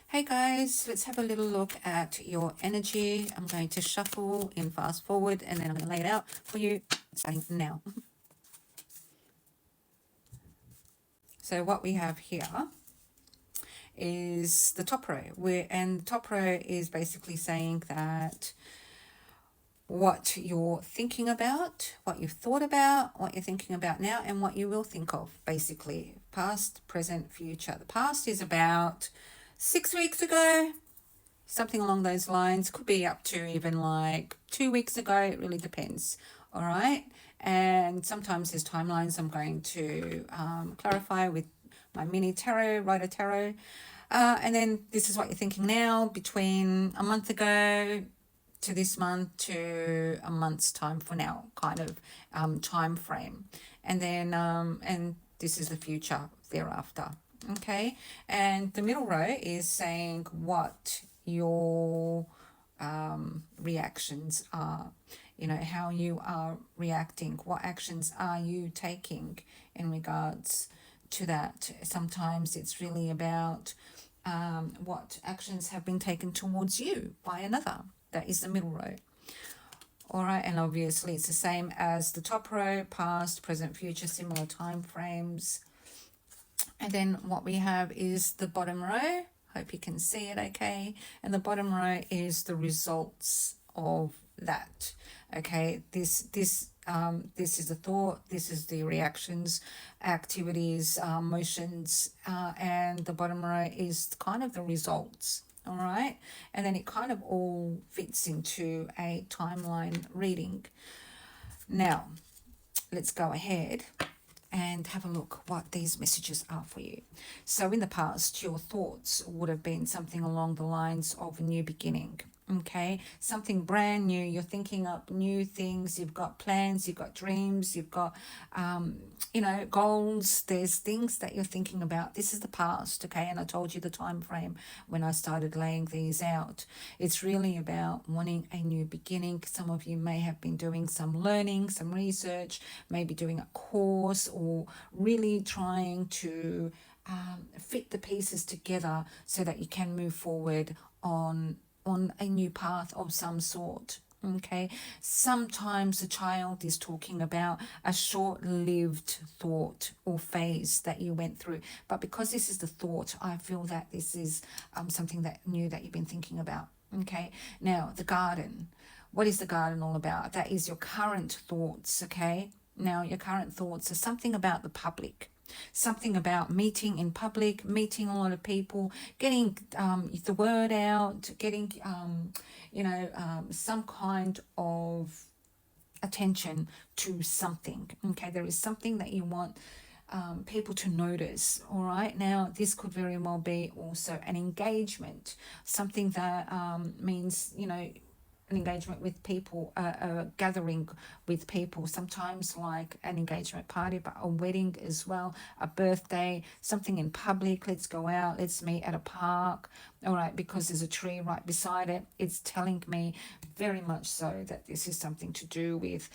Hey guys, let's have a little look at your energy. I'm going to shuffle in fast forward and then I'm going to lay it out for you starting now. So what we have here is the top row, and the top row is basically saying that what you're thinking about, what you've thought about, what you're thinking about now, and what you will think of, basically past, present, future. The past is about 6 weeks ago, something along those lines. Could be up to even like 2 weeks ago. It really depends. All right. And sometimes there's timelines I'm going to clarify with my mini tarot, Rider Tarot. And then this is what you're thinking now between a month ago to this month to a month's time for now, kind of time frame. And then, and this is the future thereafter. Okay. And the middle row is saying what your reactions are, how you are reacting, what actions are you taking in regards to that. Sometimes it's really about what actions have been taken towards you by another. That is the middle row. All right, and obviously it's the same as the top row, past, present, future, similar time frames. And then what we have is the bottom row. Hope you can see it okay. And the bottom row is the results of that. Okay, this is the thought, this is the reactions, activities, motions, and the bottom row is kind of the results. All right, and then it kind of all fits into a timeline reading. Now, let's go ahead and have a look what these messages are for you. So in the past, your thoughts would have been something along the lines of a new beginning. Okay, something brand new. You're thinking up new things. You've got plans, you've got dreams, you've got goals. There's things that you're thinking about. This is the past. Okay, and I told you the time frame when I started laying these out. It's really about wanting a new beginning. Some of you may have been doing some learning, some research, maybe doing a course, or really trying to fit the pieces together so that you can move forward on a new path of some sort. Okay, sometimes the child is talking about a short-lived thought or phase that you went through, but because this is the thought, I feel that this is something that new that you've been thinking about. Okay, now the garden. What is the garden all about? That is your current thoughts. Okay, now your current thoughts are something about the public, something about meeting in public, meeting a lot of people, getting the word out, getting some kind of attention to something. Okay, there is something that you want people to notice. All right, now this could very well be also an engagement, something that means an engagement with people, a gathering with people, sometimes like an engagement party, but a wedding as well, a birthday, something in public. Let's go out, let's meet at a park. All right, because there's a tree right beside it. It's telling me very much so that this is something to do with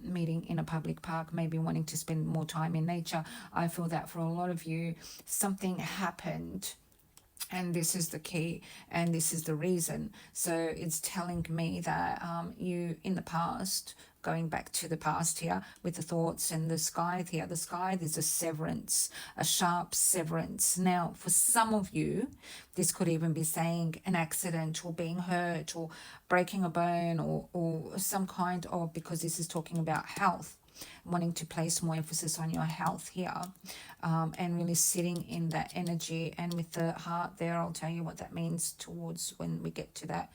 meeting in a public park, maybe wanting to spend more time in nature. I feel that for a lot of you, something happened, and this is the key, and this is the reason. So it's telling me that you in the past, going back to the past here with the thoughts and the sky here, the sky, there's a severance, a sharp severance. Now for some of you, this could even be saying an accident or being hurt or breaking a bone, or some kind of, because this is talking about health, wanting to place more emphasis on your health here, and really sitting in that energy. And with the heart there, I'll tell you what that means towards when we get to that.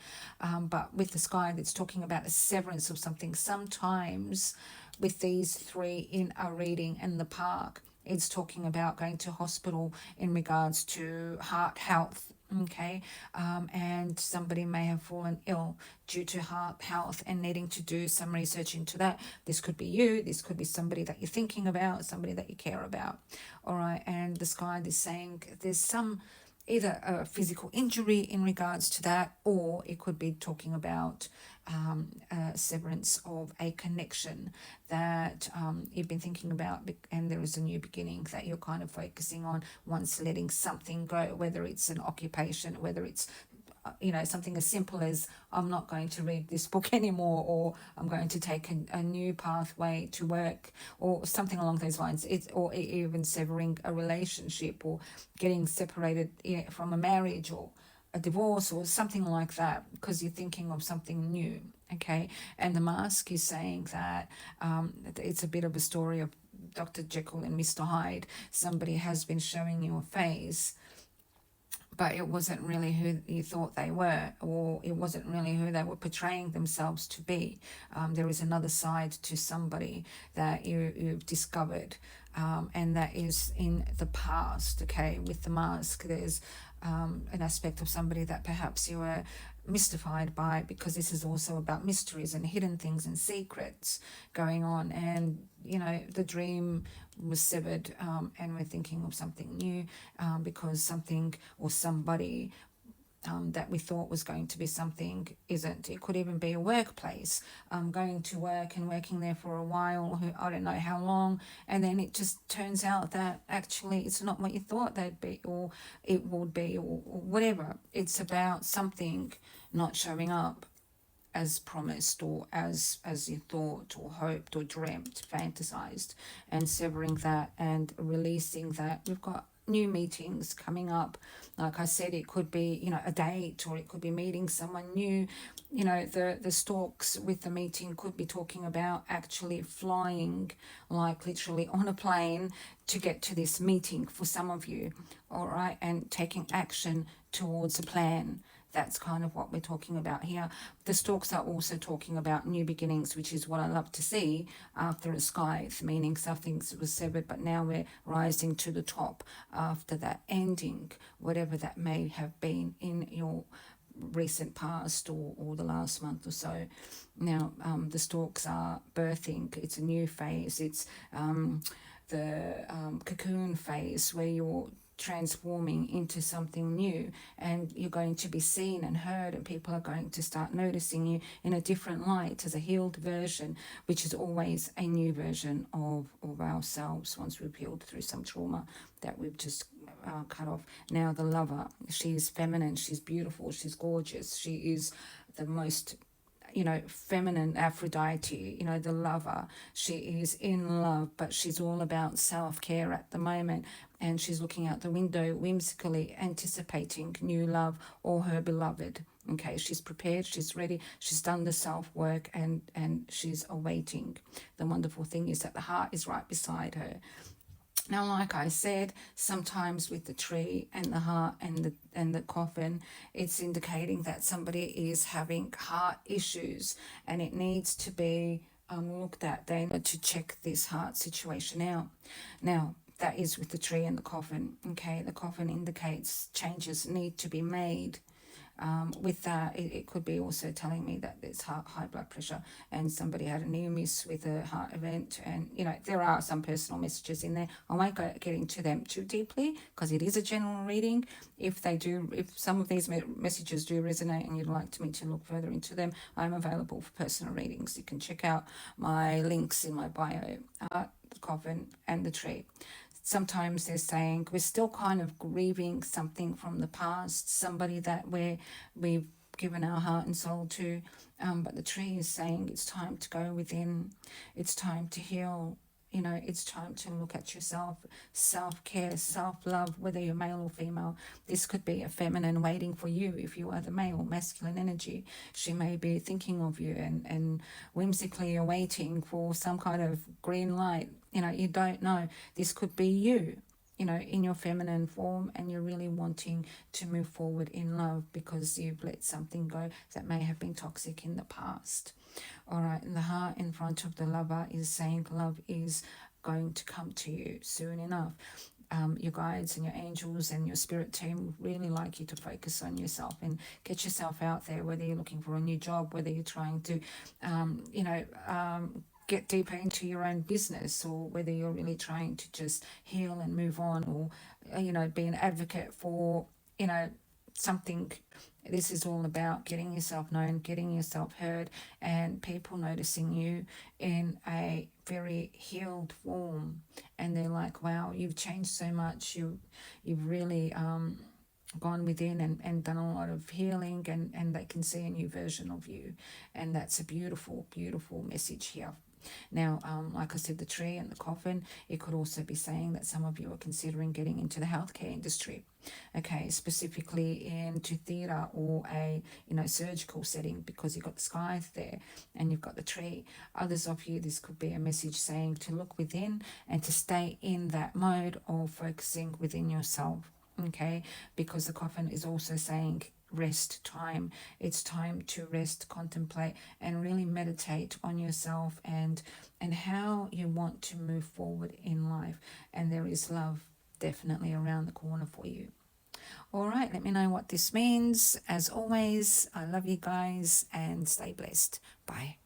But with the sky, that's talking about a severance of something. Sometimes with these three in a reading in the park, it's talking about going to hospital in regards to heart health. Okay, and somebody may have fallen ill due to heart health and needing to do some research into that. This could be you, this could be somebody that you're thinking about, somebody that you care about. All right, and the sky is saying there's some either a physical injury in regards to that, or it could be talking about a severance of a connection that you've been thinking about, and there is a new beginning that you're kind of focusing on once letting something go, whether it's an occupation, whether it's something as simple as I'm not going to read this book anymore, or I'm going to take a new pathway to work, or something along those lines. Or even severing a relationship, or getting separated from a marriage, or a divorce, or something like that, because you're thinking of something new. Okay, and the mask is saying that it's a bit of a story of Dr. Jekyll and Mr. Hyde. Somebody has been showing you a face, but it wasn't really who you thought they were, or it wasn't really who they were portraying themselves to be. There is another side to somebody that you've discovered, and that is in the past. Okay, with the mask, there's an aspect of somebody that perhaps you were mystified by, because this is also about mysteries and hidden things and secrets going on. And the dream was severed, and we're thinking of something new, because something or somebody that we thought was going to be something isn't. It could even be a workplace, going to work and working there for a while, I don't know how long, and then it just turns out that actually it's not what you thought they'd be, or it would be, or whatever. It's about something not showing up as promised, or as you thought or hoped or dreamt, fantasized, and severing that and releasing that. We've got new meetings coming up. Like I said, it could be a date, or it could be meeting someone new. The stalks with the meeting could be talking about actually flying, like literally on a plane, to get to this meeting for some of you. All right, and taking action towards a plan. That's kind of what we're talking about here. The stalks are also talking about new beginnings, which is what I love to see after a scythe, meaning something was severed, but now we're rising to the top after that ending, whatever that may have been in your recent past, or the last month or so. Now, the stalks are birthing. It's a new phase. It's the cocoon phase, where you're transforming into something new, and you're going to be seen and heard, and people are going to start noticing you in a different light, as a healed version, which is always a new version of ourselves once we've healed through some trauma that we've just cut off. Now, the lover, she's feminine, she's beautiful, she's gorgeous, she is the most feminine Aphrodite, the lover. She is in love, but she's all about self-care at the moment, and she's looking out the window whimsically, anticipating new love or her beloved. Okay, she's prepared, she's ready, she's done the self-work, and she's awaiting. The wonderful thing is that the heart is right beside her. Now, like I said, sometimes with the tree and the heart and the coffin, it's indicating that somebody is having heart issues, and it needs to be looked at. They need to check this heart situation out. Now, that is with the tree and the coffin. Okay, the coffin indicates changes need to be made. With that, it could be also telling me that there's high blood pressure, and somebody had a near miss with a heart event, and there are some personal messages in there. I won't get into them too deeply, because it is a general reading. If some of these messages do resonate and you'd like me to look further into them, I'm available for personal readings. You can check out my links in my bio, the coffin and the tree. Sometimes they're saying we're still kind of grieving something from the past, somebody that we've given our heart and soul to, but the tree is saying it's time to go within, it's time to heal. It's time to look at yourself, self-care, self-love, whether you're male or female. This could be a feminine waiting for you if you are the male, masculine energy. She may be thinking of you and whimsically you're waiting for some kind of green light. You don't know. This could be you, in your feminine form, and you're really wanting to move forward in love because you've let something go that may have been toxic in the past. All right, and the heart in front of the lover is saying love is going to come to you soon enough. Your guides and your angels and your spirit team really like you to focus on yourself and get yourself out there, whether you're looking for a new job, whether you're trying to, get deeper into your own business, or whether you're really trying to just heal and move on, or be an advocate for you know, something. This is all about getting yourself known, getting yourself heard, and people noticing you in a very healed form. And they're like, wow, you've changed so much. You've really gone within and done a lot of healing, and they can see a new version of you. And that's a beautiful, beautiful message here. Now, like I said, the tree and the coffin, it could also be saying that some of you are considering getting into the healthcare industry, okay, specifically into theatre or a, you know, surgical setting, because you've got the skies there and you've got the tree. Others of you, this could be a message saying to look within and to stay in that mode of focusing within yourself, okay, because the coffin is also saying rest time. It's time to rest, contemplate, and really meditate on yourself and how you want to move forward in life. And there is love definitely around the corner for you. All right, let me know what this means. As always, I love you guys and stay blessed. Bye.